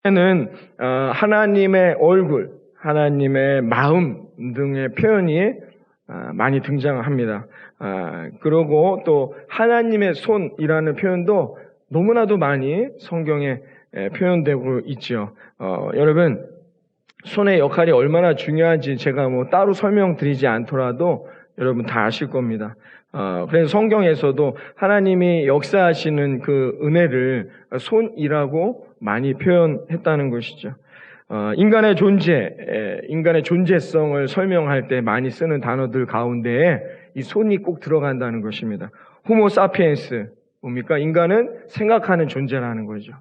는 하나님의 얼굴, 하나님의 마음 등의 표현이 많이 등장합니다. 그리고 또 하나님의 손이라는 표현도 너무나도 많이 성경에 표현되고 있죠. 여러분, 손의 역할이 얼마나 중요한지 제가 따로 설명드리지 않더라도 여러분 다 아실 겁니다. 그래서 성경에서도 하나님이 역사하시는 그 은혜를 손이라고 많이 표현했다는 것이죠. 인간의 존재성을 설명할 때 많이 쓰는 단어들 가운데에 이 손이 꼭 들어간다는 것입니다. 호모 사피엔스, 뭡니까? 인간은 생각하는 존재라는 거죠.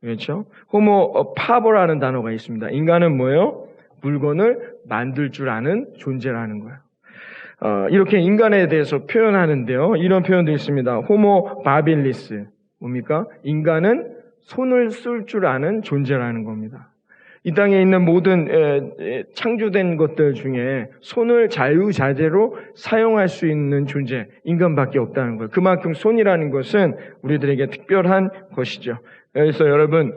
그렇죠? 호모 파버라는 단어가 있습니다. 인간은 뭐예요? 물건을 만들 줄 아는 존재라는 거예요. 이렇게 인간에 대해서 표현하는데요. 이런 표현도 있습니다. 호모 바빌리스, 뭡니까? 인간은 손을 쓸 줄 아는 존재라는 겁니다. 이 땅에 있는 모든 창조된 것들 중에 손을 자유자재로 사용할 수 있는 존재, 인간밖에 없다는 거예요. 그만큼 손이라는 것은 우리들에게 특별한 것이죠. 그래서 여러분,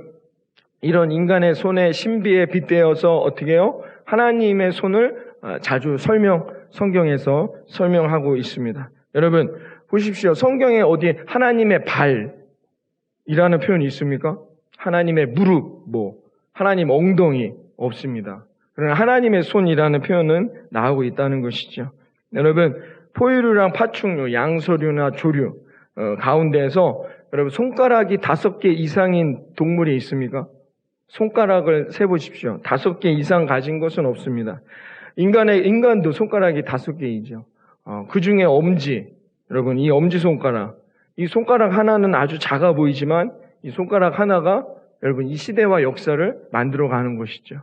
이런 인간의 손의 신비에 빗대어서 어떻게 해요? 하나님의 손을 자주 성경에서 설명하고 있습니다. 여러분, 보십시오. 성경에 어디 하나님의 발이라는 표현이 있습니까? 하나님의 무릎, 하나님 엉덩이 없습니다. 그러나 하나님의 손이라는 표현은 나오고 있다는 것이죠. 여러분, 포유류랑 파충류, 양서류나 조류 가운데에서 여러분 손가락이 5개 이상인 동물이 있습니까? 손가락을 세보십시오. 5개 이상 가진 것은 없습니다. 인간도 손가락이 5개이죠. 그 중에 엄지, 여러분 이 엄지손가락, 이 손가락 하나는 아주 작아 보이지만 이 손가락 하나가 여러분 이 시대와 역사를 만들어가는 것이죠.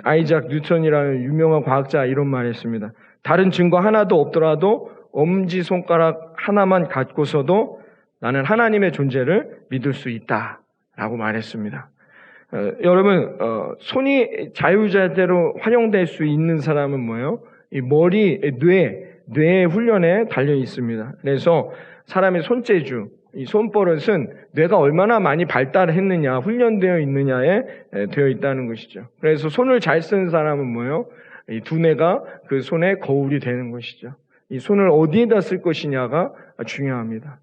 아이작 뉴턴이라는 유명한 과학자 이런 말 했습니다. 다른 증거 하나도 없더라도 엄지손가락 하나만 갖고서도 나는 하나님의 존재를 믿을 수 있다라고 말했습니다. 여러분, 손이 자유자재로 활용될 수 있는 사람은 뭐예요? 이 머리, 뇌의 훈련에 달려 있습니다. 그래서 사람의 손재주, 이 손버릇은 뇌가 얼마나 많이 발달했느냐, 훈련되어 있느냐에 되어 있다는 것이죠. 그래서 손을 잘 쓰는 사람은 뭐예요? 이 두뇌가 그 손의 거울이 되는 것이죠. 이 손을 어디에다 쓸 것이냐가 중요합니다.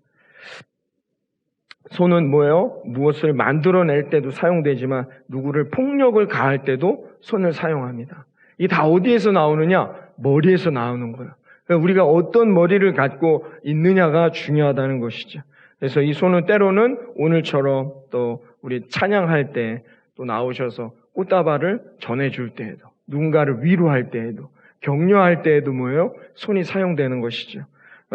손은 뭐예요? 무엇을 만들어낼 때도 사용되지만 누구를 폭력을 가할 때도 손을 사용합니다. 이 다 어디에서 나오느냐? 머리에서 나오는 거예요. 그러니까 우리가 어떤 머리를 갖고 있느냐가 중요하다는 것이죠. 그래서 이 손은 때로는 오늘처럼 또 우리 찬양할 때 또 나오셔서 꽃다발을 전해줄 때에도, 누군가를 위로할 때에도, 격려할 때에도 뭐예요? 손이 사용되는 것이죠.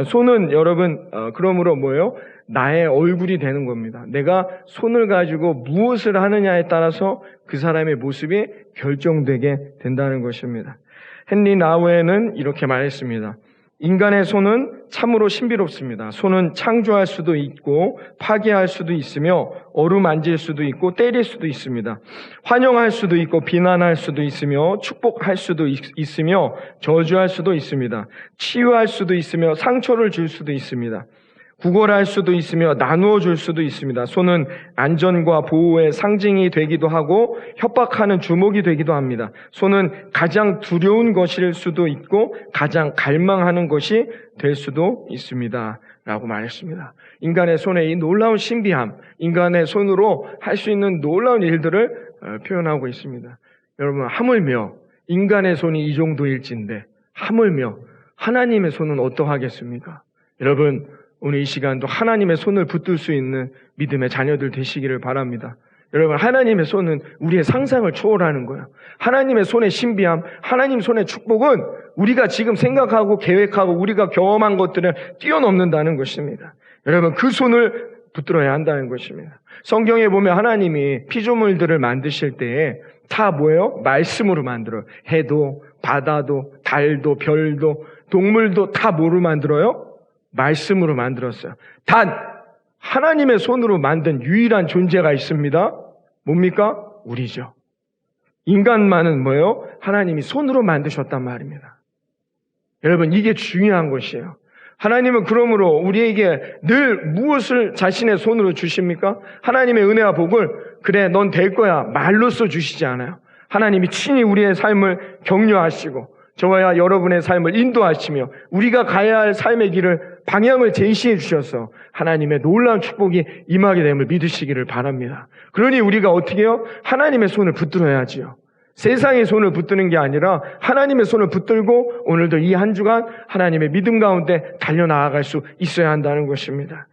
손은 여러분 그러므로 뭐예요? 나의 얼굴이 되는 겁니다. 내가 손을 가지고 무엇을 하느냐에 따라서 그 사람의 모습이 결정되게 된다는 것입니다. 헨리 나우에는 이렇게 말했습니다. 인간의 손은 참으로 신비롭습니다. 손은 창조할 수도 있고 파괴할 수도 있으며 어루만질 수도 있고 때릴 수도 있습니다. 환영할 수도 있고 비난할 수도 있으며 축복할 수도 있으며 저주할 수도 있습니다. 치유할 수도 있으며 상처를 줄 수도 있습니다. 구걸할 수도 있으며 나누어 줄 수도 있습니다. 손은 안전과 보호의 상징이 되기도 하고 협박하는 주먹이 되기도 합니다. 손은 가장 두려운 것일 수도 있고 가장 갈망하는 것이 될 수도 있습니다. 라고 말했습니다. 인간의 손의 이 놀라운 신비함, 인간의 손으로 할 수 있는 놀라운 일들을 표현하고 있습니다. 여러분, 하물며 인간의 손이 이 정도일진데 하물며 하나님의 손은 어떠하겠습니까? 여러분, 오늘 이 시간도 하나님의 손을 붙들 수 있는 믿음의 자녀들 되시기를 바랍니다. 여러분, 하나님의 손은 우리의 상상을 초월하는 거예요. 하나님의 손의 신비함, 하나님 손의 축복은 우리가 지금 생각하고 계획하고 우리가 경험한 것들을 뛰어넘는다는 것입니다. 여러분, 그 손을 붙들어야 한다는 것입니다. 성경에 보면 하나님이 피조물들을 만드실 때에 다 뭐예요? 말씀으로 만들어요. 해도, 바다도, 달도, 별도, 동물도 다 뭐로 만들어요? 말씀으로 만들었어요. 단 하나님의 손으로 만든 유일한 존재가 있습니다. 뭡니까? 우리죠. 인간만은 뭐예요? 하나님이 손으로 만드셨단 말입니다. 여러분, 이게 중요한 것이에요. 하나님은 그러므로 우리에게 늘 무엇을 자신의 손으로 주십니까? 하나님의 은혜와 복을 그래 넌 될 거야 말로써 주시지 않아요. 하나님이 친히 우리의 삶을 격려하시고 저와 여러분의 삶을 인도하시며 우리가 가야 할 삶의 길을 방향을 제시해 주셔서 하나님의 놀라운 축복이 임하게 됨을 믿으시기를 바랍니다. 그러니 우리가 어떻게 해요? 하나님의 손을 붙들어야지요. 세상의 손을 붙드는 게 아니라 하나님의 손을 붙들고 오늘도 이 한 주간 하나님의 믿음 가운데 달려나아갈 수 있어야 한다는 것입니다.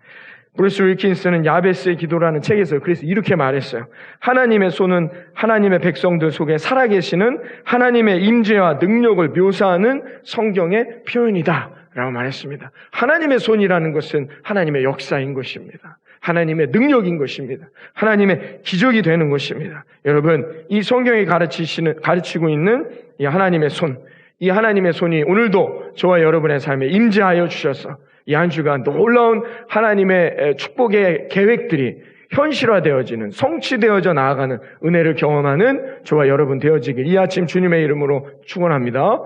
브루스 윌킨스는 야베스의 기도라는 책에서 그래서 이렇게 말했어요. 하나님의 손은 하나님의 백성들 속에 살아계시는 하나님의 임재와 능력을 묘사하는 성경의 표현이다 라고 말했습니다. 하나님의 손이라는 것은 하나님의 역사인 것입니다. 하나님의 능력인 것입니다. 하나님의 기적이 되는 것입니다. 여러분, 이 성경이 가르치고 있는 이 하나님의 손, 이 하나님의 손이 오늘도 저와 여러분의 삶에 임재하여 주셔서 이 한 주간 놀라운 하나님의 축복의 계획들이 현실화되어지는, 성취되어져 나아가는 은혜를 경험하는 저와 여러분 되어지길 이 아침 주님의 이름으로 축원합니다.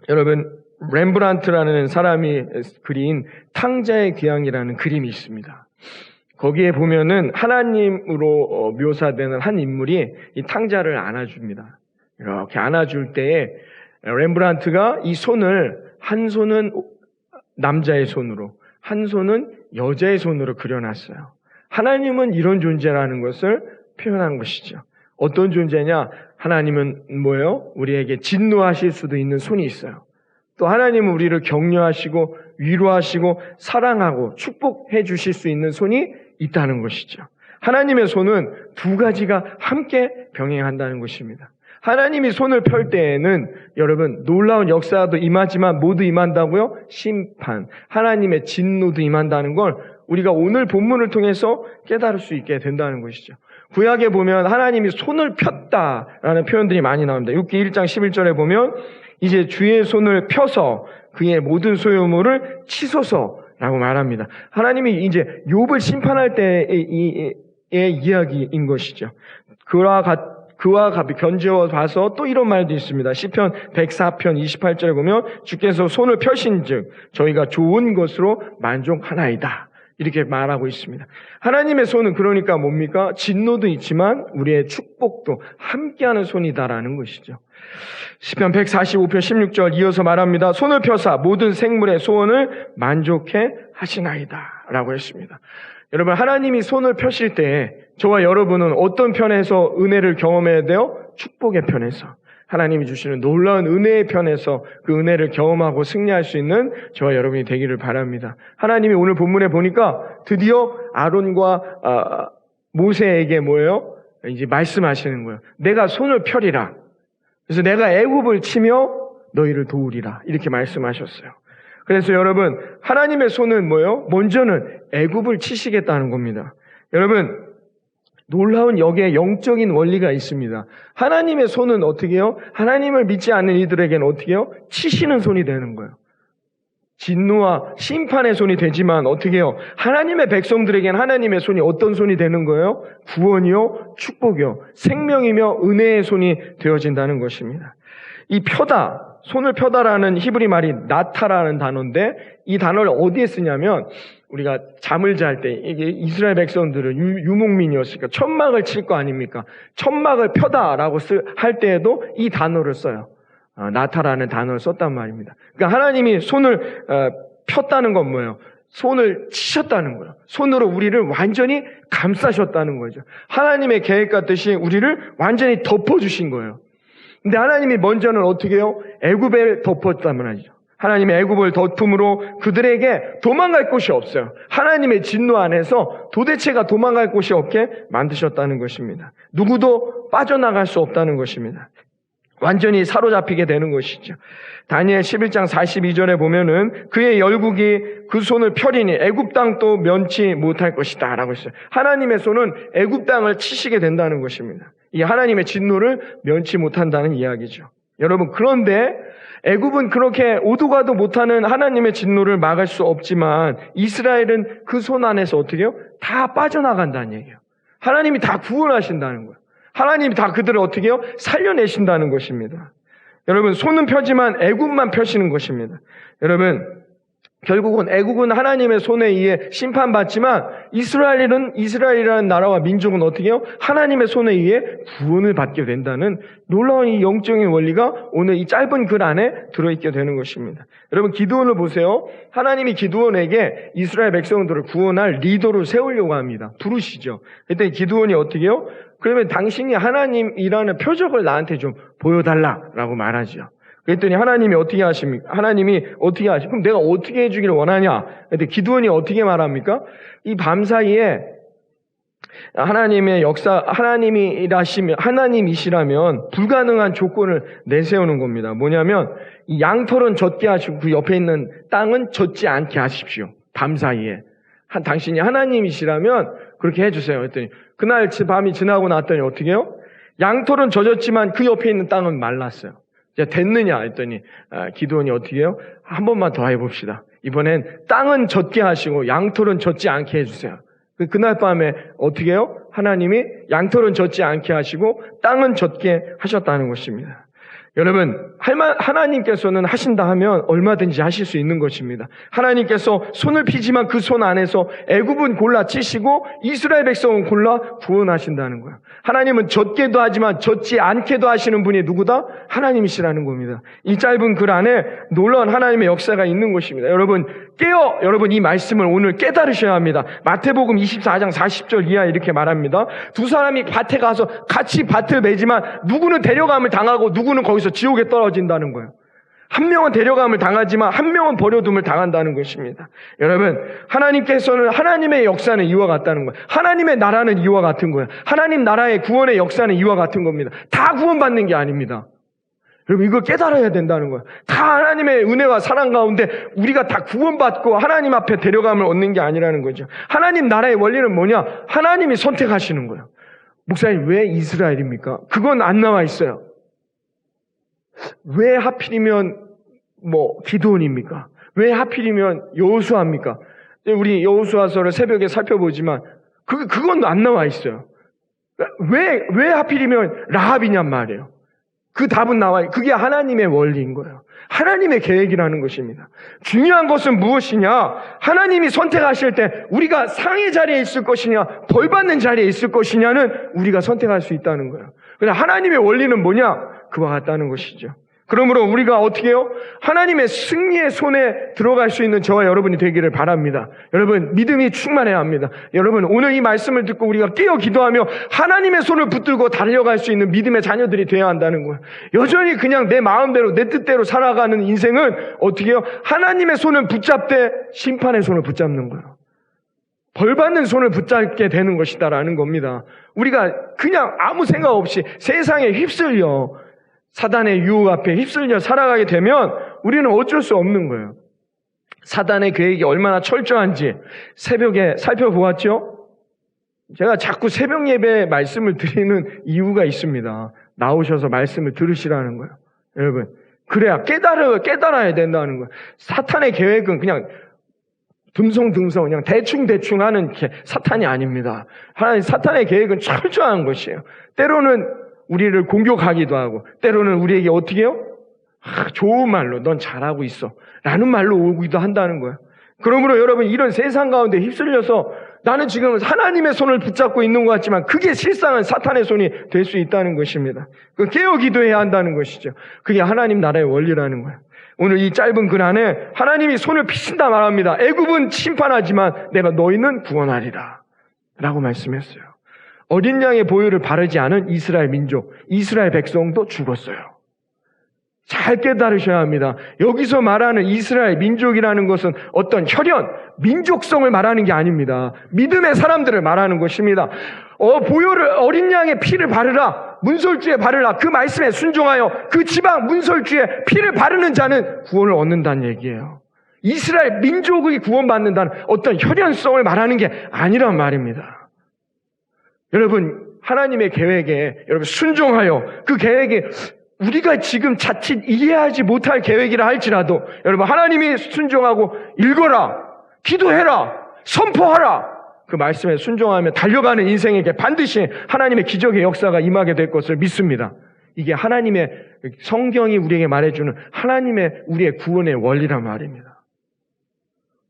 여러분, 렘브란트라는 사람이 그린 탕자의 귀향이라는 그림이 있습니다. 거기에 보면은 하나님으로 묘사되는 한 인물이 이 탕자를 안아줍니다. 이렇게 안아줄 때에 렘브란트가 이 손을 한 손은 남자의 손으로, 한 손은 여자의 손으로 그려놨어요. 하나님은 이런 존재라는 것을 표현한 것이죠. 어떤 존재냐? 하나님은 뭐예요? 우리에게 진노하실 수도 있는 손이 있어요. 또 하나님은 우리를 격려하시고 위로하시고 사랑하고 축복해 주실 수 있는 손이 있다는 것이죠. 하나님의 손은 두 가지가 함께 병행한다는 것입니다. 하나님이 손을 펼 때에는 여러분 놀라운 역사도 임하지만 모두 임한다고요? 심판, 하나님의 진노도 임한다는 걸 우리가 오늘 본문을 통해서 깨달을 수 있게 된다는 것이죠. 구약에 보면 하나님이 손을 폈다라는 표현들이 많이 나옵니다. 욥기 1장 11절에 보면 이제 주의 손을 펴서 그의 모든 소유물을 치소서라고 말합니다. 하나님이 이제 욥을 심판할 때의 이야기인 것이죠. 그와 견지어 봐서 또 이런 말도 있습니다. 시편 104편 28절에 보면 주께서 손을 펴신즉 저희가 좋은 것으로 만족하나이다. 이렇게 말하고 있습니다. 하나님의 손은 그러니까 뭡니까? 진노도 있지만 우리의 축복도 함께하는 손이다라는 것이죠. 시편 145편 16절 이어서 말합니다. 손을 펴사 모든 생물의 소원을 만족해 하시나이다 라고 했습니다. 여러분, 하나님이 손을 펴실 때 저와 여러분은 어떤 편에서 은혜를 경험해야 돼요? 축복의 편에서. 하나님이 주시는 놀라운 은혜의 편에서 그 은혜를 경험하고 승리할 수 있는 저와 여러분이 되기를 바랍니다. 하나님이 오늘 본문에 보니까 드디어 아론과 모세에게 뭐예요? 이제 말씀하시는 거예요. 내가 손을 펴리라. 그래서 내가 애굽을 치며 너희를 도우리라. 이렇게 말씀하셨어요. 그래서 여러분, 하나님의 손은 뭐예요? 먼저는 애굽을 치시겠다는 겁니다. 여러분, 놀라운 여기에 영적인 원리가 있습니다. 하나님의 손은 어떻게 해요? 하나님을 믿지 않는 이들에게는 어떻게 해요? 치시는 손이 되는 거예요. 진노와 심판의 손이 되지만 어떻게 해요? 하나님의 백성들에게는 하나님의 손이 어떤 손이 되는 거예요? 구원이요, 축복이요, 생명이며 은혜의 손이 되어진다는 것입니다. 이 펴다, 손을 펴다라는 히브리 말이 나타라는 단어인데 이 단어를 어디에 쓰냐면 우리가 잠을 잘 때 이게 이스라엘 백성들은 유목민이었으니까 천막을 칠 거 아닙니까? 천막을 펴다라고 할 때에도 이 단어를 써요. 나타라는 단어를 썼단 말입니다. 그러니까 하나님이 손을 폈다는 건 뭐예요? 손을 치셨다는 거예요. 손으로 우리를 완전히 감싸셨다는 거죠. 하나님의 계획 같듯이 우리를 완전히 덮어주신 거예요. 근데 하나님이 먼저는 어떻게 해요? 애굽에 덮었단 말이죠. 하나님의 애굽을 덮음으로 그들에게 도망갈 곳이 없어요. 하나님의 진노 안에서 도대체가 도망갈 곳이 없게 만드셨다는 것입니다. 누구도 빠져나갈 수 없다는 것입니다. 완전히 사로잡히게 되는 것이죠. 다니엘 11장 42절에 보면은 그의 열국이 그 손을 펴리니 애굽 땅도 면치 못할 것이다 라고 했어요. 하나님의 손은 애굽 땅을 치시게 된다는 것입니다. 이 하나님의 진노를 면치 못한다는 이야기죠. 여러분, 그런데 애굽은 그렇게 오도 가도 못하는 하나님의 진노를 막을 수 없지만 이스라엘은 그 손 안에서 어떻게 해요? 다 빠져나간다는 얘기예요. 하나님이 다 구원하신다는 거예요. 하나님이 다 그들을 어떻게 해요? 살려내신다는 것입니다. 여러분, 손은 펴지만 애굽만 펴시는 것입니다. 여러분, 결국은 애국은 하나님의 손에 의해 심판받지만 이스라엘이라는 나라와 민족은 어떻게 해요? 하나님의 손에 의해 구원을 받게 된다는 놀라운 이 영적인 원리가 오늘 이 짧은 글 안에 들어있게 되는 것입니다. 여러분 기드온을 보세요. 하나님이 기드온에게 이스라엘 백성들을 구원할 리더로 세우려고 합니다. 부르시죠. 그때 기드온이 어떻게 해요? 그러면 당신이 하나님이라는 표적을 나한테 좀 보여달라라고 말하죠. 그랬더니 하나님이 어떻게 하십니까? 그럼 내가 어떻게 해주기를 원하냐? 근데 기드온이 어떻게 말합니까? 이 밤사이에 하나님의 역사, 하나님이시라면 불가능한 조건을 내세우는 겁니다. 뭐냐면, 이 양털은 젖게 하시고 그 옆에 있는 땅은 젖지 않게 하십시오. 밤사이에. 당신이 하나님이시라면 그렇게 해주세요. 그랬더니 그날 밤이 지나고 났더니 어떻게 해요? 양털은 젖었지만 그 옆에 있는 땅은 말랐어요. 됐느냐 했더니 기드온이 어떻게 해요? 한 번만 더 해봅시다. 이번엔 땅은 젖게 하시고 양털은 젖지 않게 해주세요. 그날 밤에 어떻게 해요? 하나님이 양털은 젖지 않게 하시고 땅은 젖게 하셨다는 것입니다. 여러분, 하나님께서는 하신다 하면 얼마든지 하실 수 있는 것입니다. 하나님께서 손을 피지만 그 손 안에서 애굽은 골라 치시고 이스라엘 백성은 골라 구원하신다는 거예요. 하나님은 젖게도 하지만 젖지 않게도 하시는 분이 누구다? 하나님이시라는 겁니다. 이 짧은 글 안에 놀라운 하나님의 역사가 있는 것입니다. 여러분, 여러분 이 말씀을 오늘 깨달으셔야 합니다. 마태복음 24장 40절 이하 이렇게 말합니다. 두 사람이 밭에 가서 같이 밭을 매지만 누구는 데려감을 당하고 누구는 거기서 지옥에 떨어진다는 거예요. 한 명은 데려감을 당하지만 한 명은 버려둠을 당한다는 것입니다. 여러분, 하나님께서는 하나님의 역사는 이와 같다는 거예요. 하나님의 나라는 이와 같은 거예요. 하나님 나라의 구원의 역사는 이와 같은 겁니다. 다 구원받는 게 아닙니다. 여러분, 이걸 깨달아야 된다는 거예요. 다 하나님의 은혜와 사랑 가운데 우리가 다 구원받고 하나님 앞에 데려감을 얻는 게 아니라는 거죠. 하나님 나라의 원리는 뭐냐? 하나님이 선택하시는 거예요. 목사님, 왜 이스라엘입니까? 그건 안 나와 있어요. 왜 하필이면 기드온입니까? 왜 하필이면 여호수아입니까? 우리 여호수아서를 새벽에 살펴보지만 그건 안 나와 있어요. 왜 하필이면 라합이냔 말이에요. 그 답은 나와요. 그게 하나님의 원리인 거예요. 하나님의 계획이라는 것입니다. 중요한 것은 무엇이냐? 하나님이 선택하실 때 우리가 상의 자리에 있을 것이냐, 벌 받는 자리에 있을 것이냐는 우리가 선택할 수 있다는 거예요. 그냥 하나님의 원리는 뭐냐? 그와 같다는 것이죠. 그러므로 우리가 어떻게 해요? 하나님의 승리의 손에 들어갈 수 있는 저와 여러분이 되기를 바랍니다. 여러분, 믿음이 충만해야 합니다. 여러분, 오늘 이 말씀을 듣고 우리가 깨어 기도하며 하나님의 손을 붙들고 달려갈 수 있는 믿음의 자녀들이 되어야 한다는 거예요. 여전히 그냥 내 마음대로 내 뜻대로 살아가는 인생은 어떻게 해요? 하나님의 손을 붙잡되 심판의 손을 붙잡는 거예요. 벌받는 손을 붙잡게 되는 것이다라는 겁니다. 우리가 그냥 아무 생각 없이 세상에 휩쓸려 사단의 유혹 앞에 휩쓸려 살아가게 되면 우리는 어쩔 수 없는 거예요. 사단의 계획이 얼마나 철저한지 새벽에 살펴보았죠? 제가 자꾸 새벽 예배에 말씀을 드리는 이유가 있습니다. 나오셔서 말씀을 들으시라는 거예요. 여러분, 그래야 깨달아야 된다는 거예요. 사탄의 계획은 그냥 듬성듬성 그냥 대충 하는 게 사탄이 아닙니다. 사탄의 계획은 철저한 것이에요. 때로는 우리를 공격하기도 하고 때로는 우리에게 어떻게 해요? 좋은 말로 넌 잘하고 있어 라는 말로 오기도 한다는 거예요. 그러므로 여러분, 이런 세상 가운데 휩쓸려서 나는 지금 하나님의 손을 붙잡고 있는 것 같지만 그게 실상은 사탄의 손이 될 수 있다는 것입니다. 깨어 기도해야 한다는 것이죠. 그게 하나님 나라의 원리라는 거예요. 오늘 이 짧은 글 안에 하나님이 손을 피신다 말합니다. 애굽은 심판하지만 내가 너희는 구원하리라 라고 말씀했어요. 어린 양의 보혈을 바르지 않은 이스라엘 민족, 이스라엘 백성도 죽었어요. 잘 깨달으셔야 합니다. 여기서 말하는 이스라엘 민족이라는 것은 어떤 혈연, 민족성을 말하는 게 아닙니다. 믿음의 사람들을 말하는 것입니다. 어린 양의 피를 바르라, 문설주에 바르라, 그 말씀에 순종하여 그 지방 문설주에 피를 바르는 자는 구원을 얻는다는 얘기예요. 이스라엘 민족이 구원받는다는 어떤 혈연성을 말하는 게 아니란 말입니다. 여러분, 하나님의 계획에 여러분 순종하여 그 계획에 우리가 지금 자칫 이해하지 못할 계획이라 할지라도 여러분, 하나님이 순종하고 읽어라, 기도해라, 선포하라, 그 말씀에 순종하며 달려가는 인생에게 반드시 하나님의 기적의 역사가 임하게 될 것을 믿습니다. 이게 하나님의 성경이 우리에게 말해주는 하나님의 우리의 구원의 원리란 말입니다.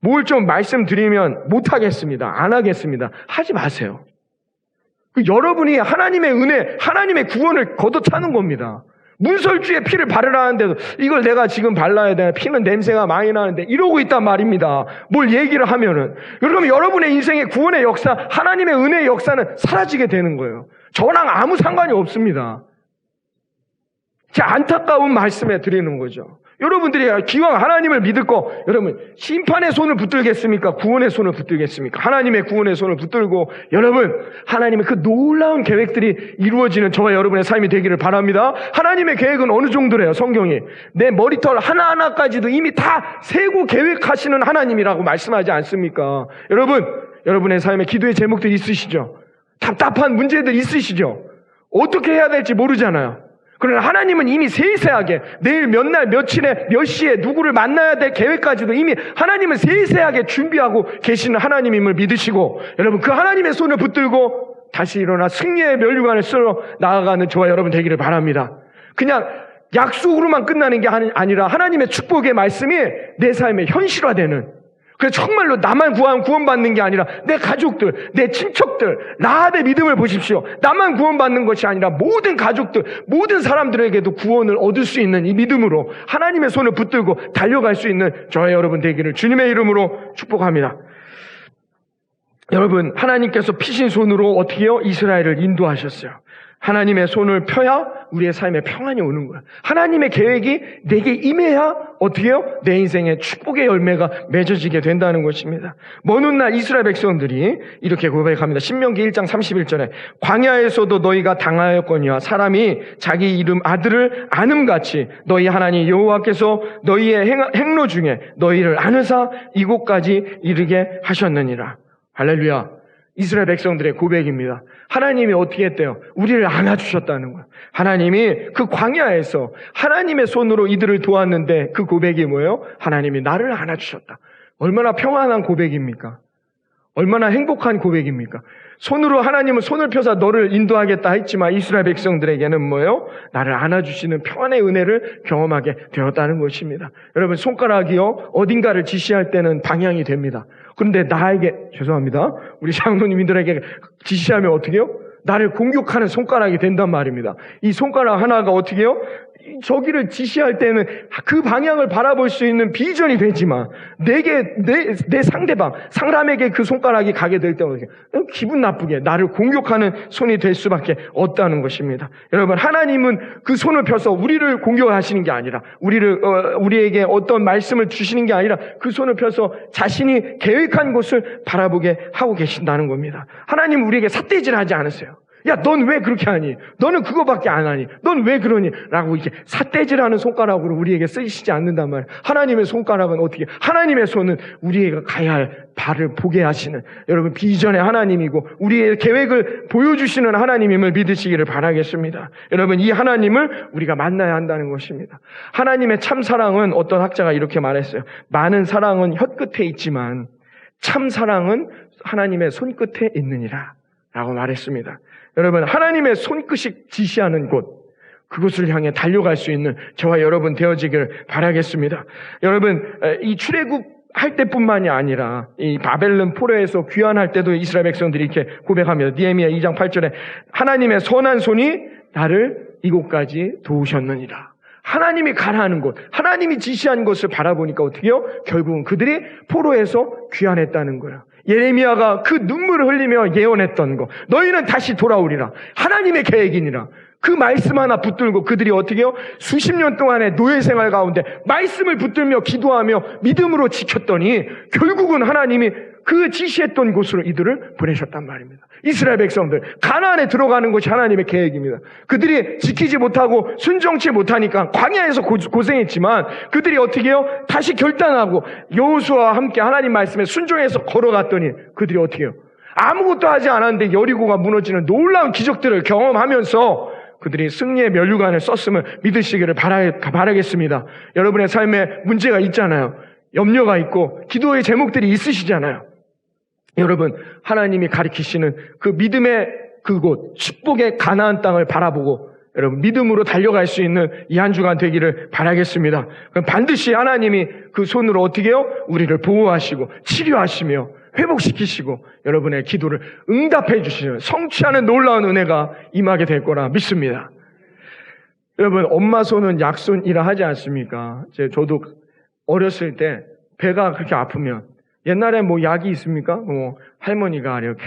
뭘 좀 말씀드리면 못하겠습니다. 안 하겠습니다. 하지 마세요. 여러분이 하나님의 은혜, 하나님의 구원을 걷어차는 겁니다. 문설주에 피를 바르라는데도 이걸 내가 지금 발라야 되나? 피는 냄새가 많이 나는데 이러고 있단 말입니다. 뭘 얘기를 하면은. 그러면 여러분의 인생의 구원의 역사, 하나님의 은혜의 역사는 사라지게 되는 거예요. 저랑 아무 상관이 없습니다. 제 안타까운 말씀에 드리는 거죠. 여러분들이 기왕 하나님을 믿을 거, 여러분 심판의 손을 붙들겠습니까? 구원의 손을 붙들겠습니까? 하나님의 구원의 손을 붙들고 여러분 하나님의 그 놀라운 계획들이 이루어지는 저와 여러분의 삶이 되기를 바랍니다. 하나님의 계획은 어느 정도래요? 성경이 내 머리털 하나하나까지도 이미 다 세고 계획하시는 하나님이라고 말씀하지 않습니까? 여러분, 여러분의 삶에 기도의 제목들 있으시죠? 답답한 문제들 있으시죠? 어떻게 해야 될지 모르잖아요. 그러나 하나님은 이미 세세하게 내일 몇 날 며칠에 몇 시에 누구를 만나야 될 계획까지도 이미 하나님은 세세하게 준비하고 계시는 하나님임을 믿으시고 여러분 그 하나님의 손을 붙들고 다시 일어나 승리의 면류관을 쓸어 나아가는 저와 여러분 되기를 바랍니다. 그냥 약속으로만 끝나는 게 아니라 하나님의 축복의 말씀이 내 삶에 현실화되는, 그래서 정말로 나만 구원받는 게 아니라 내 가족들, 내 친척들, 라합의 믿음을 보십시오. 나만 구원받는 것이 아니라 모든 가족들, 모든 사람들에게도 구원을 얻을 수 있는 이 믿음으로 하나님의 손을 붙들고 달려갈 수 있는 저와 여러분 되기를 주님의 이름으로 축복합니다. 여러분, 하나님께서 피신 손으로 어떻게 해요? 이스라엘을 인도하셨어요. 하나님의 손을 펴야 우리의 삶에 평안이 오는 거야. 하나님의 계획이 내게 임해야 어떻게 해요? 내 인생에 축복의 열매가 맺어지게 된다는 것입니다. 먼 훗날 이스라엘 백성들이 이렇게 고백합니다. 신명기 1장 31절에 광야에서도 너희가 당하였거니와 사람이 자기 이름 아들을 아음같이 너희 하나님 여호와께서 너희의 행로 중에 너희를 아느사 이곳까지 이르게 하셨느니라. 할렐루야. 이스라엘 백성들의 고백입니다. 하나님이 어떻게 했대요? 우리를 안아주셨다는 거예요. 하나님이 그 광야에서 하나님의 손으로 이들을 도왔는데 그 고백이 뭐예요? 하나님이 나를 안아주셨다. 얼마나 평안한 고백입니까? 얼마나 행복한 고백입니까? 손으로 하나님은 손을 펴서 너를 인도하겠다 했지만 이스라엘 백성들에게는 뭐예요? 나를 안아주시는 평안의 은혜를 경험하게 되었다는 것입니다. 여러분, 손가락이요 어딘가를 지시할 때는 방향이 됩니다. 그런데 나에게, 죄송합니다, 우리 장로님들에게 지시하면 어떻게 해요? 나를 공격하는 손가락이 된단 말입니다. 이 손가락 하나가 어떻게 해요? 저기를 지시할 때는 그 방향을 바라볼 수 있는 비전이 되지만 내 상대방, 사람에게 그 손가락이 가게 될 때는 기분 나쁘게 나를 공격하는 손이 될 수밖에 없다는 것입니다. 여러분, 하나님은 그 손을 펴서 우리를 공격하시는 게 아니라 우리에게 어떤 말씀을 주시는 게 아니라 그 손을 펴서 자신이 계획한 곳을 바라보게 하고 계신다는 겁니다. 하나님은 우리에게 삿대질하지 않으세요. 야, 넌 왜 그렇게 하니? 너는 그거밖에 안 하니? 넌 왜 그러니? 라고 이렇게 삿대질하는 손가락으로 우리에게 쓰시지 않는단 말이에요. 하나님의 손가락은 어떻게? 하나님의 손은 우리가 가야 할 발을 보게 하시는, 여러분, 비전의 하나님이고 우리의 계획을 보여주시는 하나님임을 믿으시기를 바라겠습니다. 여러분, 이 하나님을 우리가 만나야 한다는 것입니다. 하나님의 참 사랑은, 어떤 학자가 이렇게 말했어요. 많은 사랑은 혀끝에 있지만 참 사랑은 하나님의 손끝에 있느니라 라고 말했습니다. 여러분, 하나님의 손끝이 지시하는 곳, 그곳을 향해 달려갈 수 있는 저와 여러분 되어지기를 바라겠습니다. 여러분, 이 출애굽할 때뿐만이 아니라 이 바벨론 포로에서 귀환할 때도 이스라엘 백성들이 이렇게 고백합니다. 느헤미야 2장 8절에 하나님의 선한 손이 나를 이곳까지 도우셨느니라. 하나님이 가라는 곳, 하나님이 지시한 것을 바라보니까 어떻게 해요? 결국은 그들이 포로에서 귀환했다는 거예요. 예레미야가 그 눈물을 흘리며 예언했던 거, 너희는 다시 돌아오리라. 하나님의 계획이니라. 그 말씀 하나 붙들고 그들이 어떻게 해요? 수십 년 동안의 노예 생활 가운데 말씀을 붙들며 기도하며 믿음으로 지켰더니 결국은 하나님이 그 지시했던 곳으로 이들을 보내셨단 말입니다. 이스라엘 백성들, 가나안에 들어가는 것이 하나님의 계획입니다. 그들이 지키지 못하고 순종치 못하니까 광야에서 고생했지만 그들이 어떻게 해요? 다시 결단하고 여호수아와 함께 하나님 말씀에 순종해서 걸어갔더니 그들이 어떻게 해요? 아무것도 하지 않았는데 여리고가 무너지는 놀라운 기적들을 경험하면서 그들이 승리의 면류관을 썼음을 믿으시기를 바라겠습니다. 여러분의 삶에 문제가 있잖아요. 염려가 있고 기도의 제목들이 있으시잖아요. 여러분, 하나님이 가리키시는 그 믿음의 그곳, 축복의 가나안 땅을 바라보고 여러분 믿음으로 달려갈 수 있는 이 한 주간 되기를 바라겠습니다. 그럼 반드시 하나님이 그 손으로 어떻게 해요? 우리를 보호하시고 치료하시며 회복시키시고 여러분의 기도를 응답해 주시는 성취하는 놀라운 은혜가 임하게 될 거라 믿습니다. 여러분 엄마 손은 약손이라 하지 않습니까? 저도 어렸을 때 배가 그렇게 아프면 옛날에 뭐 약이 있습니까? 할머니가 이렇게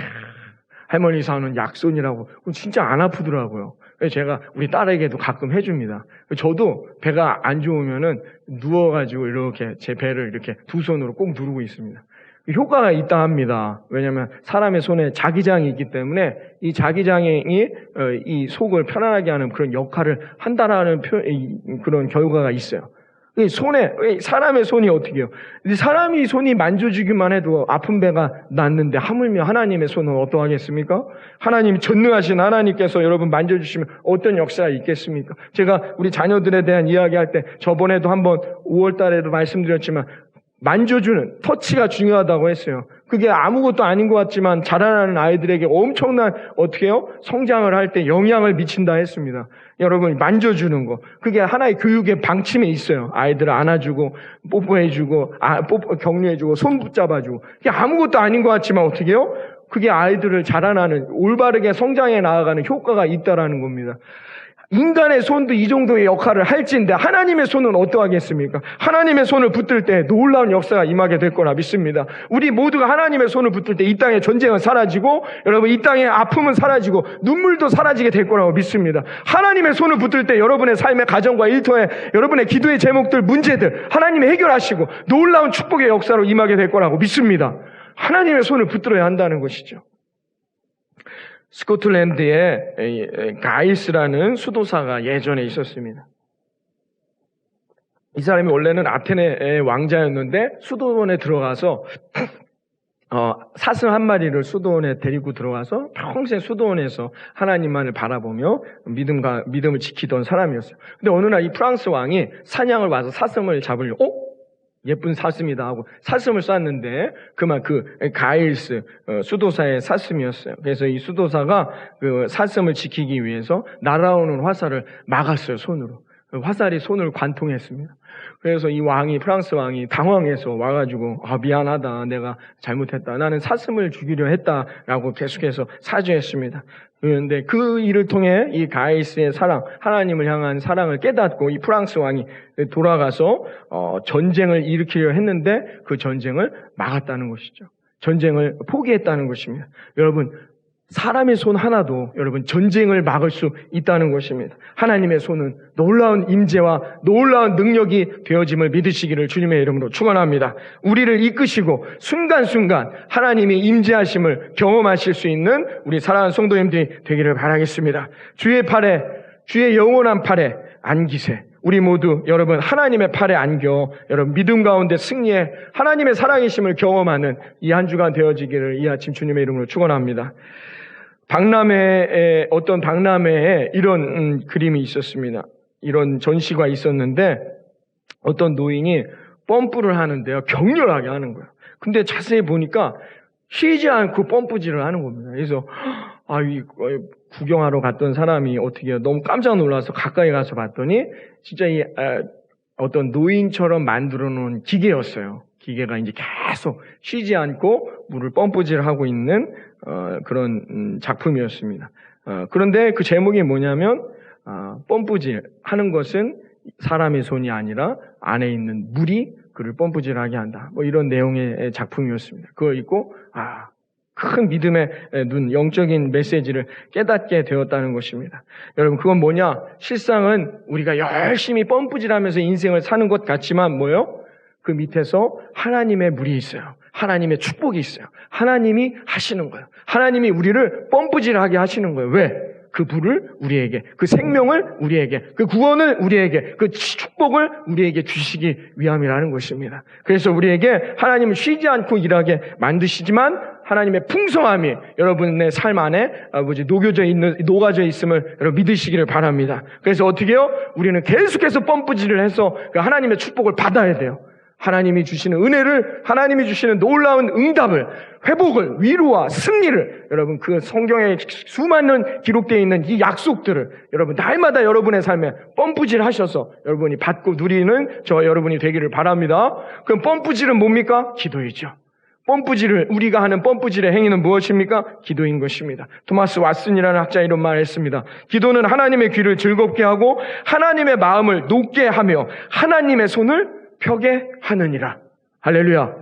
할머니 사는 약손이라고 진짜 안 아프더라고요. 그래서 제가 우리 딸에게도 가끔 해줍니다. 저도 배가 안 좋으면은 누워가지고 이렇게 제 배를 이렇게 두 손으로 꼭 누르고 있습니다. 효과가 있다 합니다. 왜냐하면 사람의 손에 자기장이 있기 때문에 이 자기장이 이 속을 편안하게 하는 그런 역할을 한다라는 그런 결과가 있어요. 사람의 손이 어떻게 해요? 사람이 손이 만져주기만 해도 아픈 배가 낫는데 하물며 하나님의 손은 어떠하겠습니까? 하나님이 전능하신 하나님께서 여러분 만져주시면 어떤 역사가 있겠습니까? 제가 우리 자녀들에 대한 이야기할 때 저번에도 한번 5월 달에도 말씀드렸지만 만져주는 터치가 중요하다고 했어요. 그게 아무것도 아닌 것 같지만 자라나는 아이들에게 엄청난 어떻게 해요? 성장을 할 때 영향을 미친다 했습니다. 여러분 만져주는 거 그게 하나의 교육의 방침에 있어요. 아이들을 안아주고 뽀뽀해주고 격려해주고 손 붙잡아주고 그게 아무것도 아닌 것 같지만 어떻게 해요? 그게 아이들을 자라나는 올바르게 성장해 나아가는 효과가 있다라는 겁니다. 인간의 손도 이 정도의 역할을 할진데 하나님의 손은 어떠하겠습니까? 하나님의 손을 붙들 때 놀라운 역사가 임하게 될 거라 믿습니다. 우리 모두가 하나님의 손을 붙들 때 이 땅의 전쟁은 사라지고 여러분 이 땅의 아픔은 사라지고 눈물도 사라지게 될 거라고 믿습니다. 하나님의 손을 붙들 때 여러분의 삶의 가정과 일터에 여러분의 기도의 제목들 문제들 하나님이 해결하시고 놀라운 축복의 역사로 임하게 될 거라고 믿습니다. 하나님의 손을 붙들어야 한다는 것이죠. 스코틀랜드에 가이스라는 수도사가 예전에 있었습니다. 이 사람이 원래는 아테네 왕자였는데 수도원에 들어가서 사슴 한 마리를 수도원에 데리고 들어가서 평생 수도원에서 하나님만을 바라보며 믿음을 지키던 사람이었어요. 근데 어느 날 이 프랑스 왕이 사냥을 와서 사슴을 잡으려고 예쁜 사슴이다 하고 사슴을 쐈는데 그만 가일스 수도사의 사슴이었어요. 그래서 이 수도사가 그 사슴을 지키기 위해서 날아오는 화살을 막았어요. 손으로. 화살이 손을 관통했습니다. 그래서 이 프랑스 왕이 당황해서 와가지고 미안하다, 내가 잘못했다, 나는 사슴을 죽이려 했다라고 계속해서 사죄했습니다. 그런데 그 일을 통해 이 가이스의 사랑, 하나님을 향한 사랑을 깨닫고 이 프랑스 왕이 돌아가서 전쟁을 일으키려 했는데 그 전쟁을 막았다는 것이죠. 전쟁을 포기했다는 것입니다. 여러분, 사람의 손 하나도 여러분 전쟁을 막을 수 있다는 것입니다. 하나님의 손은 놀라운 임재와 놀라운 능력이 되어짐을 믿으시기를 주님의 이름으로 축원합니다. 우리를 이끄시고 순간순간 하나님의 임재하심을 경험하실 수 있는 우리 사랑하는 성도님들이 되기를 바라겠습니다. 주의 영원한 팔에 안기세. 우리 모두 여러분 하나님의 팔에 안겨 여러분 믿음 가운데 승리해 하나님의 살아계심을 경험하는 이 한 주간 되어지기를 이 아침 주님의 이름으로 축원합니다. 어떤 박람회에 이런 그림이 있었습니다. 이런 전시가 있었는데 어떤 노인이 펌프를 하는데요. 격렬하게 하는 거예요. 근데 자세히 보니까 쉬지 않고 펌프질을 하는 겁니다. 그래서 구경하러 갔던 사람이 어떻게 너무 깜짝 놀라서 가까이 가서 봤더니 진짜 어떤 노인처럼 만들어 놓은 기계였어요. 기계가 이제 계속 쉬지 않고 물을 펌프질하고 있는 그런 작품이었습니다. 그런데 그 제목이 뭐냐면 펌프질 하는 것은 사람의 손이 아니라 안에 있는 물이 그를 펌프질하게 한다. 뭐 이런 내용의 작품이었습니다. 그거 읽고 큰 믿음의 눈, 영적인 메시지를 깨닫게 되었다는 것입니다. 여러분 그건 뭐냐? 실상은 우리가 열심히 펌프질하면서 인생을 사는 것 같지만 뭐예요? 그 밑에서 하나님의 물이 있어요. 하나님의 축복이 있어요. 하나님이 하시는 거예요. 하나님이 우리를 펌프질하게 하시는 거예요. 왜? 그 불을 우리에게, 그 생명을 우리에게, 그 구원을 우리에게, 그 축복을 우리에게 주시기 위함이라는 것입니다. 그래서 우리에게 하나님은 쉬지 않고 일하게 만드시지만 하나님의 풍성함이 여러분의 삶 안에 녹아져 있음을 여러분 믿으시기를 바랍니다. 그래서 어떻게 해요? 우리는 계속해서 펌프질을 해서 그 하나님의 축복을 받아야 돼요. 하나님이 주시는 은혜를, 하나님이 주시는 놀라운 응답을, 회복을, 위로와 승리를, 여러분 그 성경에 수많은 기록되어 있는 이 약속들을 여러분 날마다 여러분의 삶에 펌프질 하셔서 여러분이 받고 누리는 저 여러분이 되기를 바랍니다. 그럼 펌프질은 뭡니까? 기도이죠. 우리가 하는 펌프질의 행위는 무엇입니까? 기도인 것입니다. 토마스 왓슨이라는 학자 이런 말을 했습니다. 기도는 하나님의 귀를 즐겁게 하고 하나님의 마음을 높게 하며 하나님의 손을 펴게 하느니라. 할렐루야.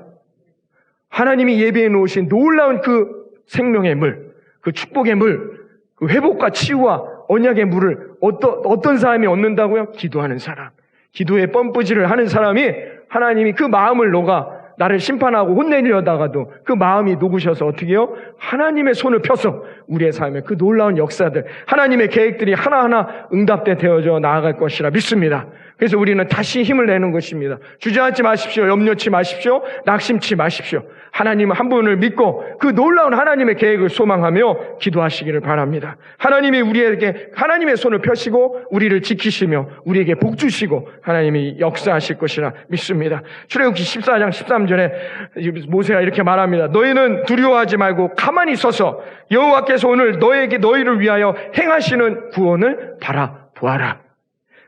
하나님이 예비해 놓으신 놀라운 그 생명의 물, 그 축복의 물, 그 회복과 치유와 언약의 물을 어떤 사람이 얻는다고요? 기도하는 사람. 기도의 펌프질을 하는 사람이 하나님이 그 마음을 녹아 나를 심판하고 혼내려다가도 그 마음이 녹으셔서 어떻게 해요? 하나님의 손을 펴서 우리의 삶에 그 놀라운 역사들, 하나님의 계획들이 하나하나 응답돼 되어져 나아갈 것이라 믿습니다. 그래서 우리는 다시 힘을 내는 것입니다. 주저앉지 마십시오. 염려치 마십시오. 낙심치 마십시오. 하나님 한 분을 믿고 그 놀라운 하나님의 계획을 소망하며 기도하시기를 바랍니다. 하나님이 우리에게 하나님의 손을 펴시고 우리를 지키시며 우리에게 복 주시고 하나님이 역사하실 것이라 믿습니다. 출애굽기 14장 13절에 모세가 이렇게 말합니다. 너희는 두려워하지 말고 가만히 서서 여호와께서 오늘 너희를 위하여 행하시는 구원을 바라보아라.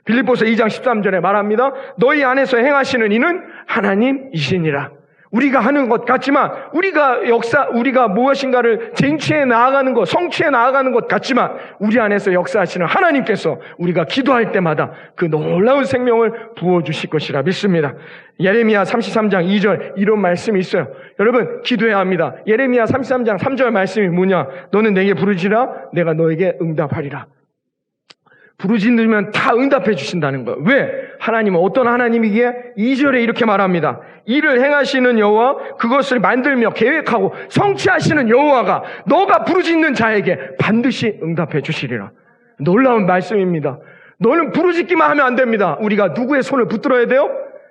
빌립보서 2장 13절에 말합니다. 너희 안에서 행하시는 이는 하나님이시니라. 우리가 하는 것 같지만 우리가 무엇인가를 쟁취해 나아가는 것, 성취해 나아가는 것 같지만 우리 안에서 역사하시는 하나님께서 우리가 기도할 때마다 그 놀라운 생명을 부어주실 것이라 믿습니다. 예레미야 33장 2절 이런 말씀이 있어요. 여러분 기도해야 합니다. 예레미야 33장 3절 말씀이 뭐냐? 너는 내게 부르지라 내가 너에게 응답하리라. 부르짖으면 다 응답해 주신다는 거예요. 왜? 하나님은 어떤 하나님이기에? 2절에 이렇게 말합니다. 이를 행하시는 여호와, 그것을 만들며 계획하고 성취하시는 여호와가 너가 부르짖는 자에게 반드시 응답해 주시리라. 놀라운 말씀입니다. 너는 부르짖기만 하면 안 됩니다. 우리가 누구의 손을 붙들어야 돼요?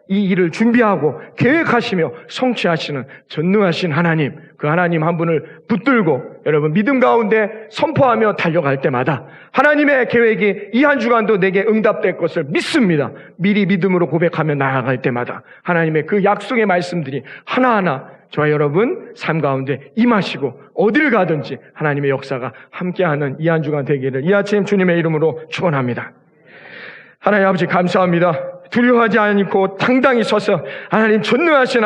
이 일을 준비하고 계획하시며 성취하시는 전능하신 하나님, 그 하나님 한 분을 붙들고 여러분 믿음 가운데 선포하며 달려갈 때마다 하나님의 계획이 이 한 주간도 내게 응답될 것을 믿습니다. 미리 믿음으로 고백하며 나아갈 때마다 하나님의 그 약속의 말씀들이 하나하나 저와 여러분 삶 가운데 임하시고 어디를 가든지 하나님의 역사가 함께하는 이 한 주간 되기를 이 아침 주님의 이름으로 축원합니다. 하나님 아버지 감사합니다. 두려워하지 않고 당당히 서서 하나님 전능하신